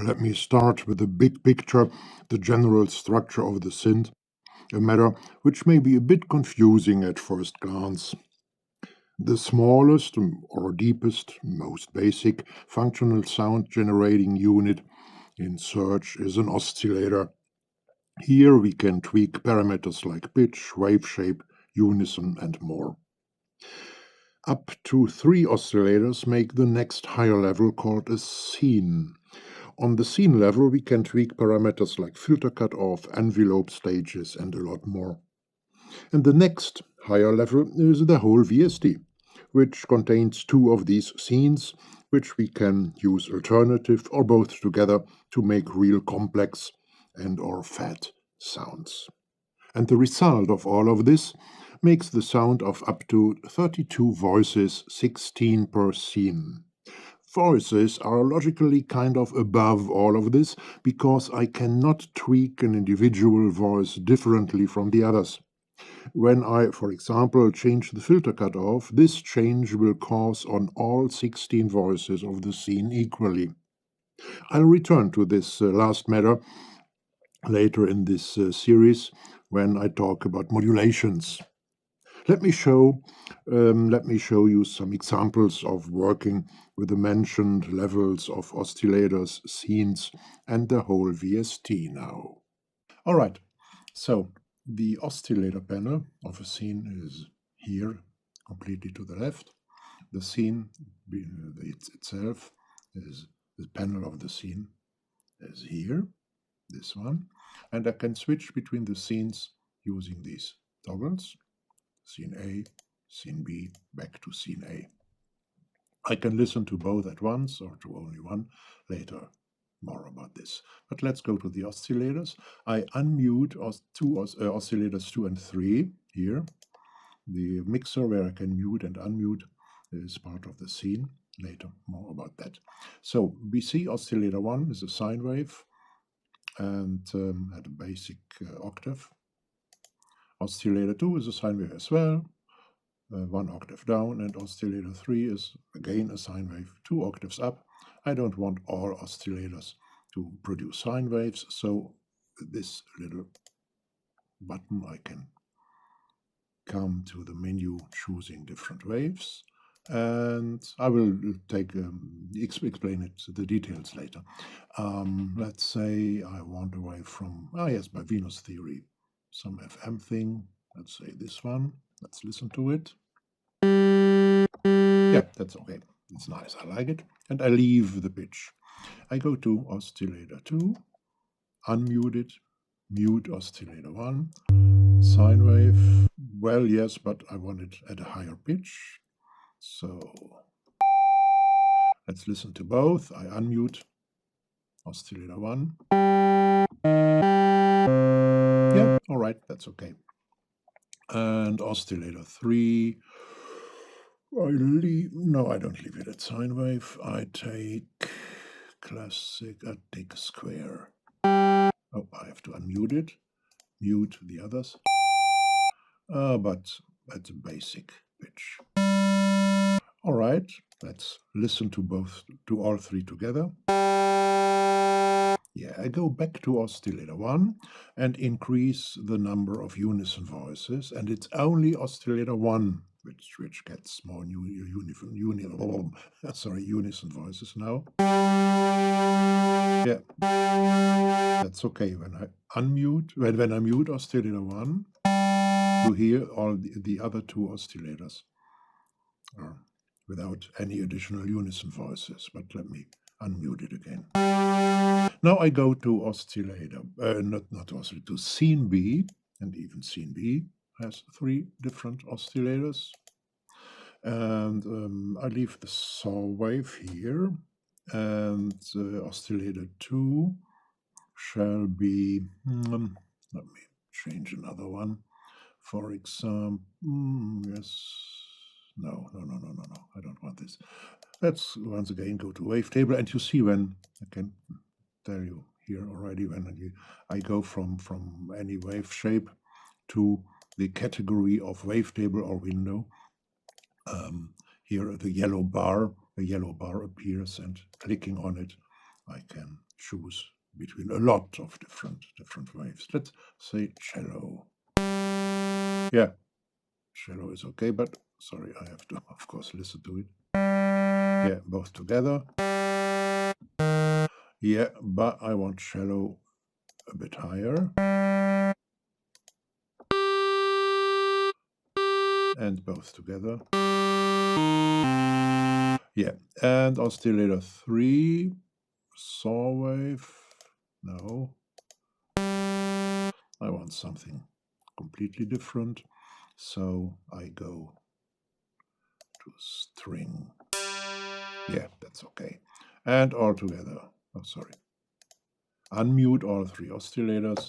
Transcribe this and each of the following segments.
Let me start with the big picture, the general structure of the synth, a matter which may be a bit confusing at first glance. The smallest or deepest, most basic functional sound generating unit in Surge is an oscillator. Here we can tweak parameters like pitch, wave shape, unison, and more. Up to 3 oscillators make the next higher level called a scene. On the scene level, we can tweak parameters like filter cutoff, envelope stages, and a lot more. And the next higher level is the whole VST, which contains 2 of these scenes, which we can use alternative or both together to make real complex and or fat sounds. And the result of all of this makes the sound of up to 32 voices, 16 per scene. Voices are logically kind of above all of this because I cannot tweak an individual voice differently from the others. When I, for example, change the filter cutoff, this change will cause on all 16 voices of the scene equally. I'll return to this last matter later in this series when I talk about modulations. Let me show you some examples of working with the mentioned levels of oscillators, scenes, and the whole VST now. All right, so the oscillator panel of a scene is here, completely to the left. The scene itself is the panel of the scene is here, this one, and I can switch between the scenes using these toggles. Scene A, Scene B, back to Scene A. I can listen to both at once or to only one later. More about this. But let's go to the oscillators. I unmute oscillators 2 and 3 here. The mixer where I can mute and unmute is part of the scene. Later, more about that. So we see oscillator 1 is a sine wave and at a basic octave. Oscillator 2 is a sine wave as well, 1 octave down, and oscillator 3 is again a sine wave 2 octaves up. I don't want all oscillators to produce sine waves, so this little button I can come to the menu choosing different waves, and I will explain it, the details later. Let's say I want a wave from, yes, by Venus theory, some FM thing. Let's say this one. Let's listen to it. Yeah, that's okay. It's nice. I like it. And I leave the pitch. I go to oscillator 2, unmute it, mute oscillator 1, sine wave. Well, yes, but I want it at a higher pitch. So let's listen to both. I unmute oscillator 1. Yeah, all right, that's okay. And oscillator 3, I don't leave it at sine wave. I take classic, I take square. Oh, I have to unmute it, mute the others. But that's a basic pitch. All right, let's listen to all 3 together. Yeah, I go back to oscillator 1 and increase the number of unison voices, and it's only oscillator 1 which gets more unison voices now. Yeah, that's okay. When I unmute, when I mute oscillator 1, you hear all the other 2 oscillators without any additional unison voices. But let me unmute it again. Now I go to oscillator, not oscillator, to scene B, and even scene B has 3 different oscillators. And I leave the saw wave here, and oscillator 2 shall be, let me change another one. For example, no, I don't want this. Let's once again go to wavetable, and you see when, I can tell you here already, when I go from any wave shape to the category of wavetable or window, here the yellow bar appears, and clicking on it, I can choose between a lot of different waves. Let's say cello. Yeah, cello is okay, but sorry, I have to, of course, listen to it. Yeah, both together. Yeah, but I want cello a bit higher. And both together. Yeah, and oscillator 3, saw wave. No. I want something completely different, so I go to string. Yeah, that's okay. And all together. Oh, sorry. Unmute all 3 oscillators.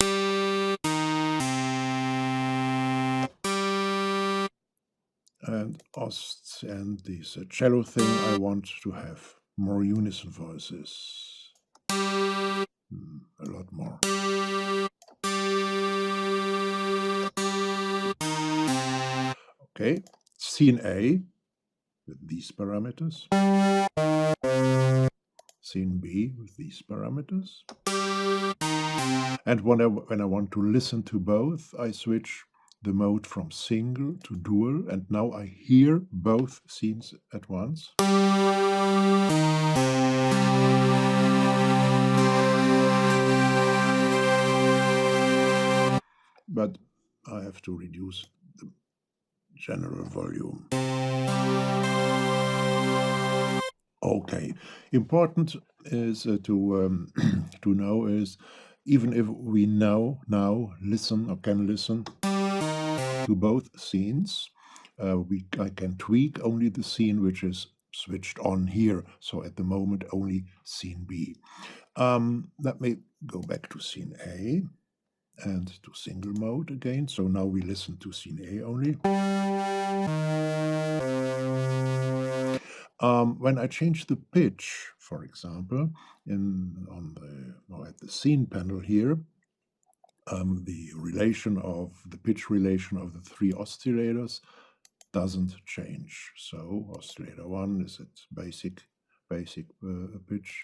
And this cello thing, I want to have more unison voices. A lot more. Okay, scene A with these parameters. Scene B with these parameters. And when I want to listen to both, I switch the mode from single to dual, and now I hear both scenes at once. But I have to reduce the general volume. Okay, important is to know is, even if we now listen or can listen to both scenes, I can tweak only the scene which is switched on here. So at the moment only scene B. Let me go back to scene A and to single mode again. So now we listen to scene A only. When I change the pitch, for example, at the scene panel here, the pitch relation of the 3 oscillators doesn't change. So oscillator 1 is at basic pitch.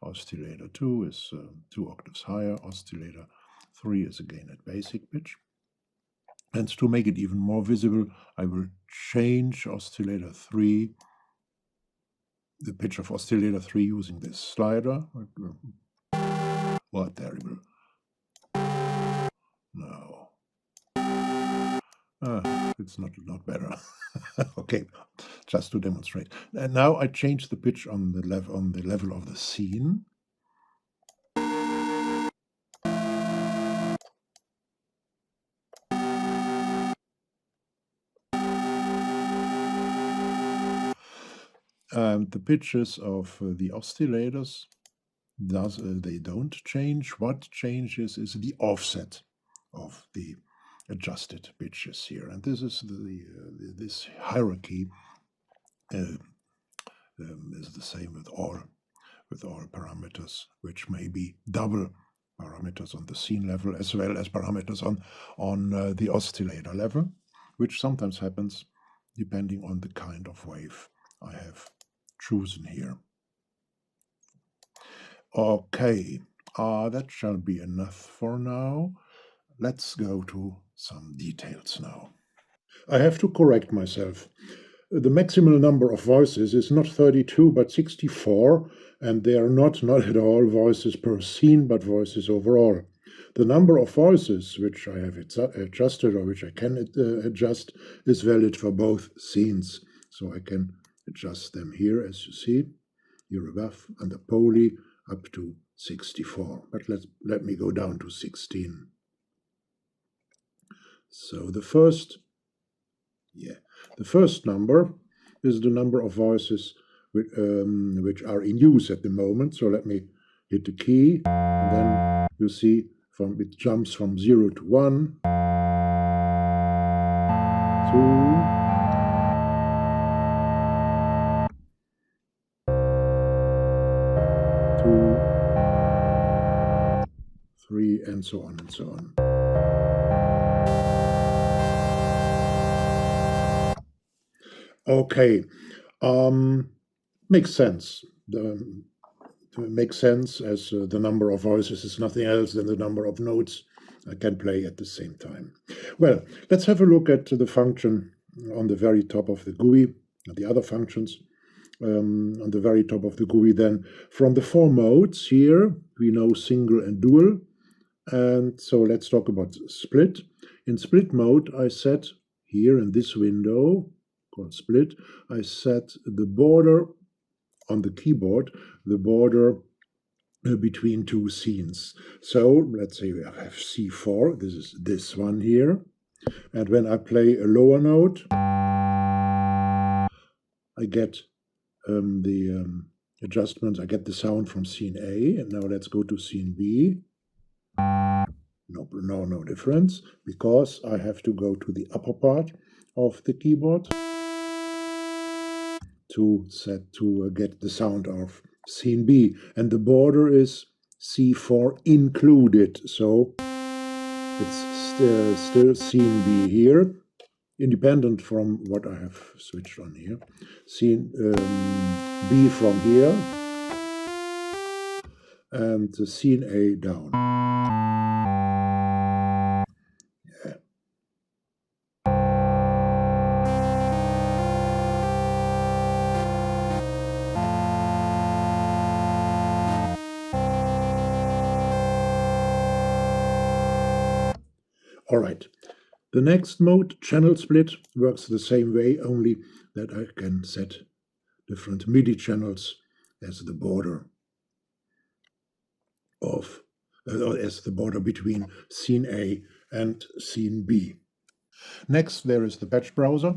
Oscillator 2 is 2 octaves higher. Oscillator 3 is again at basic pitch. And to make it even more visible, I will change oscillator 3, the pitch of oscillator 3 using this slider. What terrible. No. It's not better. Okay, just to demonstrate. And now I change the pitch on the level of the scene. And the pitches of the oscillators, they don't change. What changes is the offset of the adjusted pitches here. And this is this hierarchy is the same with all parameters, which may be double parameters on the scene level as well as parameters on the oscillator level, which sometimes happens depending on the kind of wave I have chosen here. Okay, that shall be enough for now. Let's go to some details now. I have to correct myself. The maximal number of voices is not 32 but 64, and they are not at all voices per scene but voices overall. The number of voices which I have adjusted or which I can adjust is valid for both scenes. So I can adjust them here, as you see, here above, under poly up to 64. But let me go down to 16. So the first number is the number of voices which are in use at the moment. So let me hit the key, and then you see it jumps from 0 to 1, 2, 3, and so on and so on. Okay, makes sense. makes sense, as the number of voices is nothing else than the number of notes I can play at the same time. Well, let's have a look at the function on the very top of the GUI, and the other functions on the very top of the GUI. Then from the 4 modes here, we know single and dual. And so let's talk about split. In split mode, I set here in this window called split, I set the border on the keyboard, the border between 2 scenes. So let's say we have C4, this is this one here. And when I play a lower note, I get the adjustments, I get the sound from scene A. And now let's go to scene B. No difference, because I have to go to the upper part of the keyboard to get the sound of scene B. And the border is C4 included, so it's still scene B here, independent from what I have switched on here. Scene B from here, and scene A down. All right. The next mode, channel split, works the same way, only that I can set different MIDI channels as the border of as the border between scene A and scene B. Next, there is the patch browser.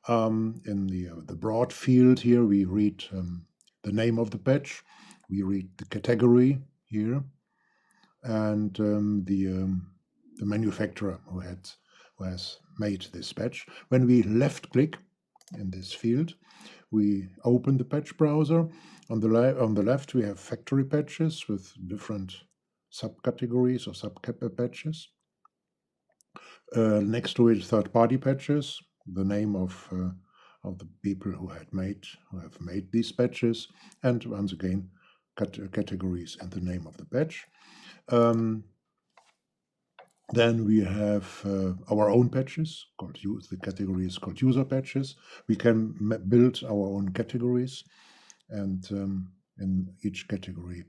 In the broad field here, we read the name of the patch, we read the category here, and the manufacturer who has made this patch. When we left click in this field, we open the patch browser. On the left, we have factory patches with different subcategories or patches. Next to it, third-party patches, the name of the people who have made these patches, and once again, categories and the name of the patch. Then we have our own patches, the category is called user patches. We can build our own categories, and in each category,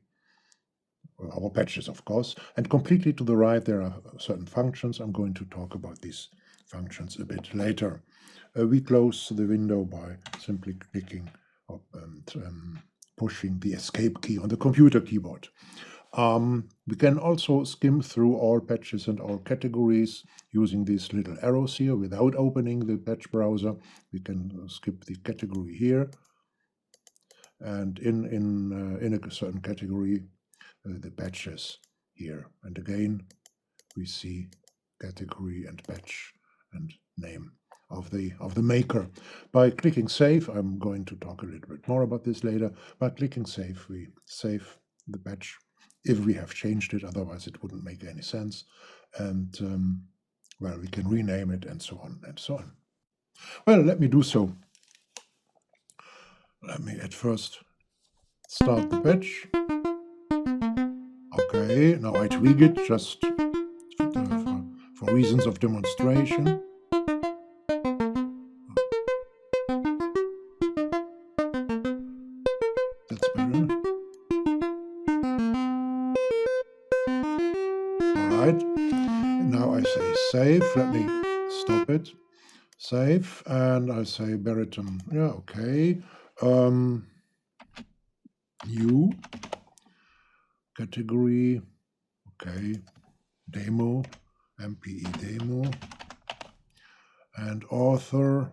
our patches, of course. And completely to the right, there are certain functions. I'm going to talk about these functions a bit later. We close the window by simply clicking and pushing the escape key on the computer keyboard. We can also skim through all patches and all categories using these little arrows here without opening the patch browser. We can skip the category here, and in a certain category, the patches here. And again, we see category and patch and name of the maker. By clicking save, I'm going to talk a little bit more about this later. By clicking save, we save the patch if we have changed it, otherwise it wouldn't make any sense. And well, we can rename it and so on and so on. Well, let me do so. Let me at first start the patch. Okay, now I tweak it just for reasons of demonstration. That's better. All right. Now I say save. Let me stop it. Save, and I say baritone. Yeah, okay. New category. Okay. Demo. MPE demo. And author.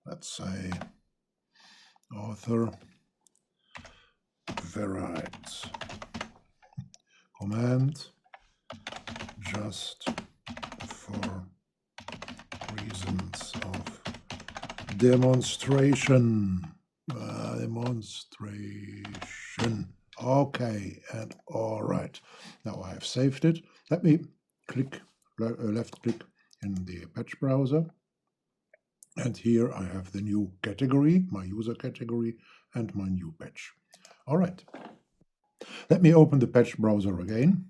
Let's say author variant. Command just for reasons of demonstration. Demonstration. Okay, and all right. Now I have saved it. Let me click left click in the patch browser. And here I have the new category, my user category, and my new patch. All right. Let me open the patch browser again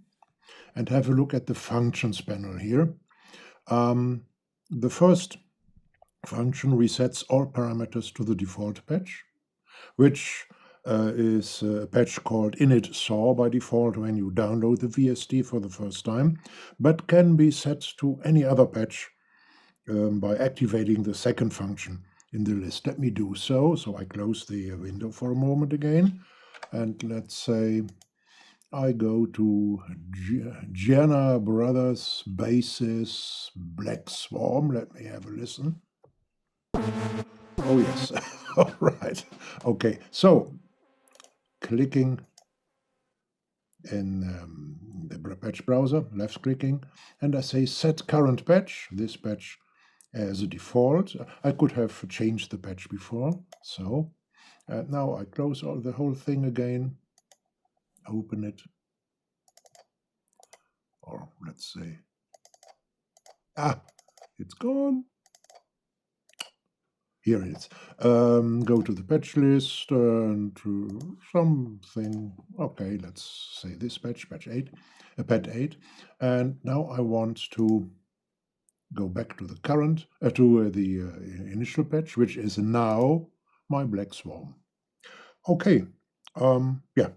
and have a look at the functions panel here. The first function resets all parameters to the default patch, which is a patch called init saw by default when you download the VST for the first time, but can be set to any other patch by activating the second function in the list. Let me do so. So I close the window for a moment again, and let's say I go to Gianna Brothers Basis Black Swarm. Let me have a listen. Oh yes, all right. Okay, so clicking in the patch browser, left clicking, and I say set current patch, this patch as a default. I could have changed the patch before, so now I close the whole thing again, open it, or let's say, it's gone. Here it is. Go to the patch list and to something. Okay, let's say this patch 8, pet 8. And now I want to go back to the current, to the initial patch, which is now my black swarm. Okay, yeah,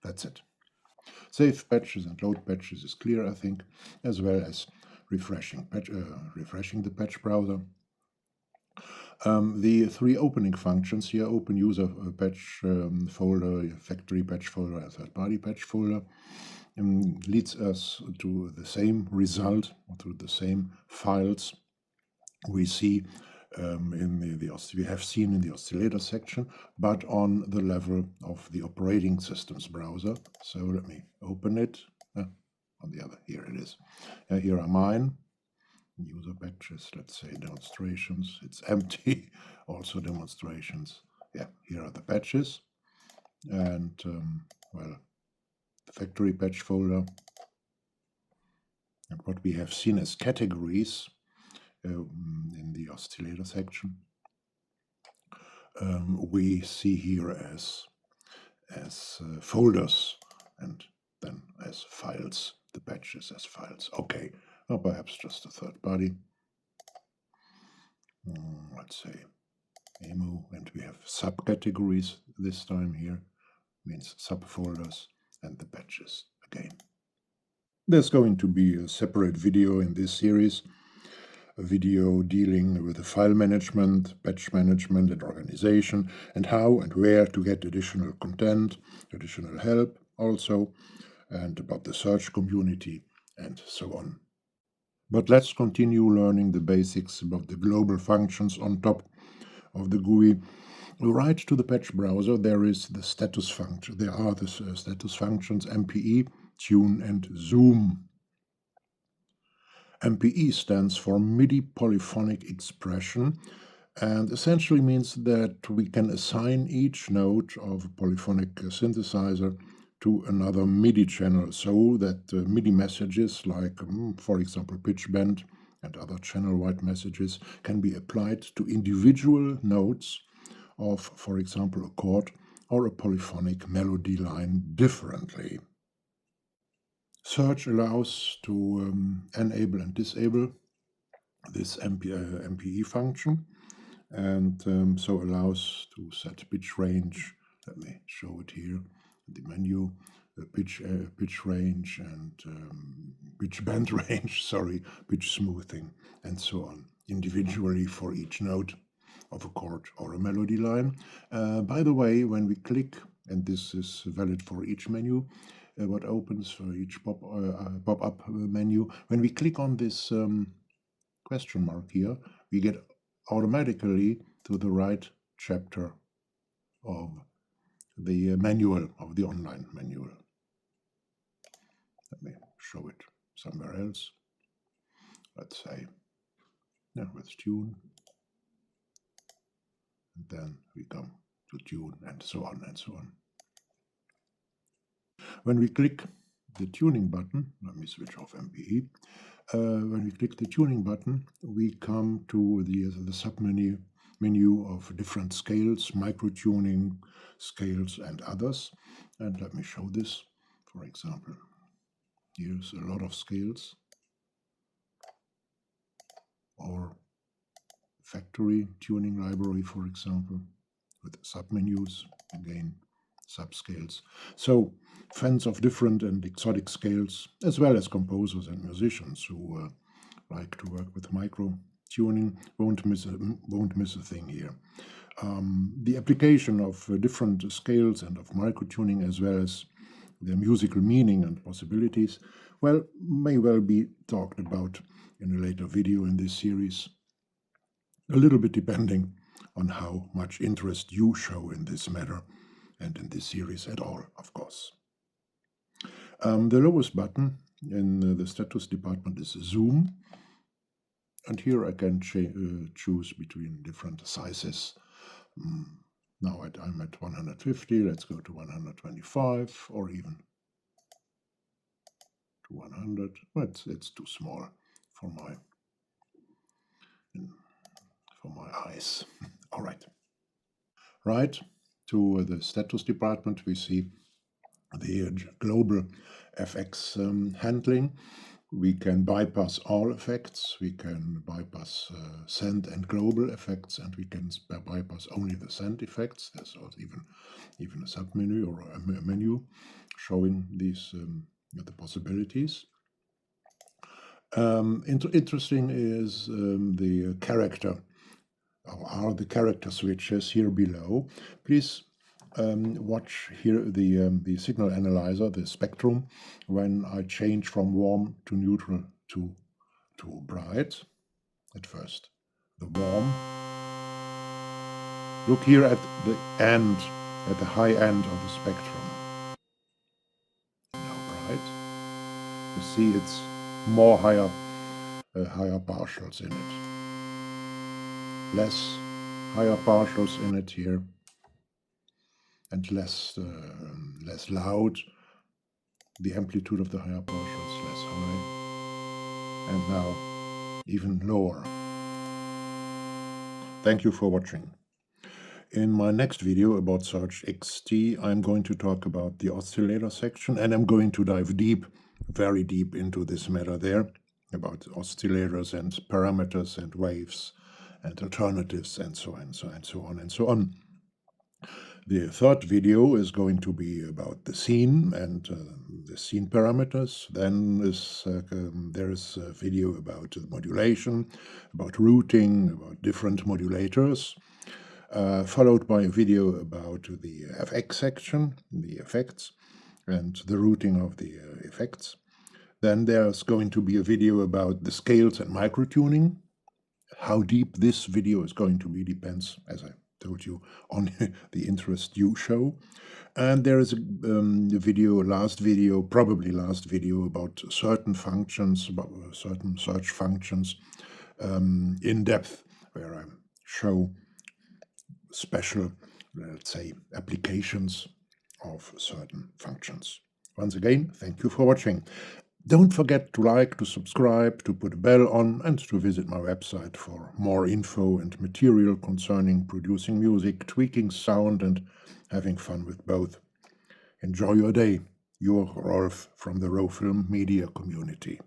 that's it. Save patches and load patches is clear, I think, as well as refreshing the patch browser. The three opening functions here, open user patch folder, factory patch folder, and third-party patch folder, leads us to the same result, to the same files we see we have seen in the oscillator section, but on the level of the operating systems browser. So let me open it. On the other, here it is. Here are mine. User patches, let's say demonstrations. It's empty. Also demonstrations. Yeah, here are the patches. And, well, the factory patch folder. And what we have seen as categories in the oscillator section, we see here as folders, and then as files, the patches as files. Okay, or perhaps just a third party. Let's say emu, and we have subcategories this time here, means subfolders, and the patches again. There's going to be a separate video in this series, a video dealing with the file management, patch management, and organization, and how and where to get additional content, additional help also, and about the Surge community, and so on. But let's continue learning the basics about the global functions on top of the GUI. Right to the patch browser, there is the status function. There are the status functions MPE, tune, and zoom. MPE stands for MIDI polyphonic expression, and essentially means that we can assign each node of a polyphonic synthesizer to another MIDI channel, so that MIDI messages like, for example, pitch bend and other channel-wide messages can be applied to individual nodes of, for example, a chord or a polyphonic melody line differently. Surge allows to enable and disable this MPE function, and so allows to set pitch range. Let me show it here in the menu. Pitch range and pitch bend range, sorry, pitch smoothing, and so on, individually for each note of a chord or a melody line. By the way, when we click, and this is valid for each menu, what opens for each pop-up menu, when we click on this question mark here, we get automatically to the right chapter of the manual, of the online manual. Let me show it somewhere else. Let's say, with tune. And then we come to tune, and so on and so on. When we click the tuning button, let me switch off MPE. When we click the tuning button, we come to the submenu menu of different scales, micro-tuning scales and others. And let me show this. For example, here's a lot of scales, or factory tuning library, for example, with submenus, again, subscales. So fans of different and exotic scales, as well as composers and musicians who like to work with micro tuning, won't miss a thing here. The application of different scales and of micro tuning, as well as their musical meaning and possibilities, well, may well be talked about in a later video in this series, a little bit depending on how much interest you show in this matter and in this series at all, of course. The lowest button in the status department is zoom, and here I can choose between different sizes. Now I'm at 150, let's go to 125, or even to 100. It's too small for my eyes. All right. Right, to the status department, we see the global FX handling. We can bypass all effects. We can bypass synth and global effects, and we can bypass only the synth effects. There's also even a submenu or a menu showing these the possibilities. Interesting is the character, or are the character switches here below. Please watch here the signal analyzer, the spectrum, when I change from warm to neutral to bright. At first, the warm. Look here at the end, at the high end of the spectrum. Now bright. You see it's more higher partials in it. Less higher partials in it here, and less loud. The amplitude of the higher partials less high, and now even lower. Thank you for watching. In my next video about Surge XT, I'm going to talk about the oscillator section, and I'm going to dive deep, very deep into this matter there, about oscillators and parameters and waves and alternatives and so on and so on and so on and so on. The third video is going to be about the scene and the scene parameters. Then there is a video about modulation, about routing, about different modulators, followed by a video about the FX section, the effects, and the routing of the effects. Then there's going to be a video about the scales and microtuning. How deep this video is going to be depends, as I told you, on the interest you show. And there is a probably last video about certain functions, about certain search functions in depth, where I show special, let's say, applications of certain functions. Once again, thank you for watching. Don't forget to like, to subscribe, to put a bell on, and to visit my website for more info and material concerning producing music, tweaking sound, and having fun with both. Enjoy your day. Your Rolf from the Rolf Film Media Community.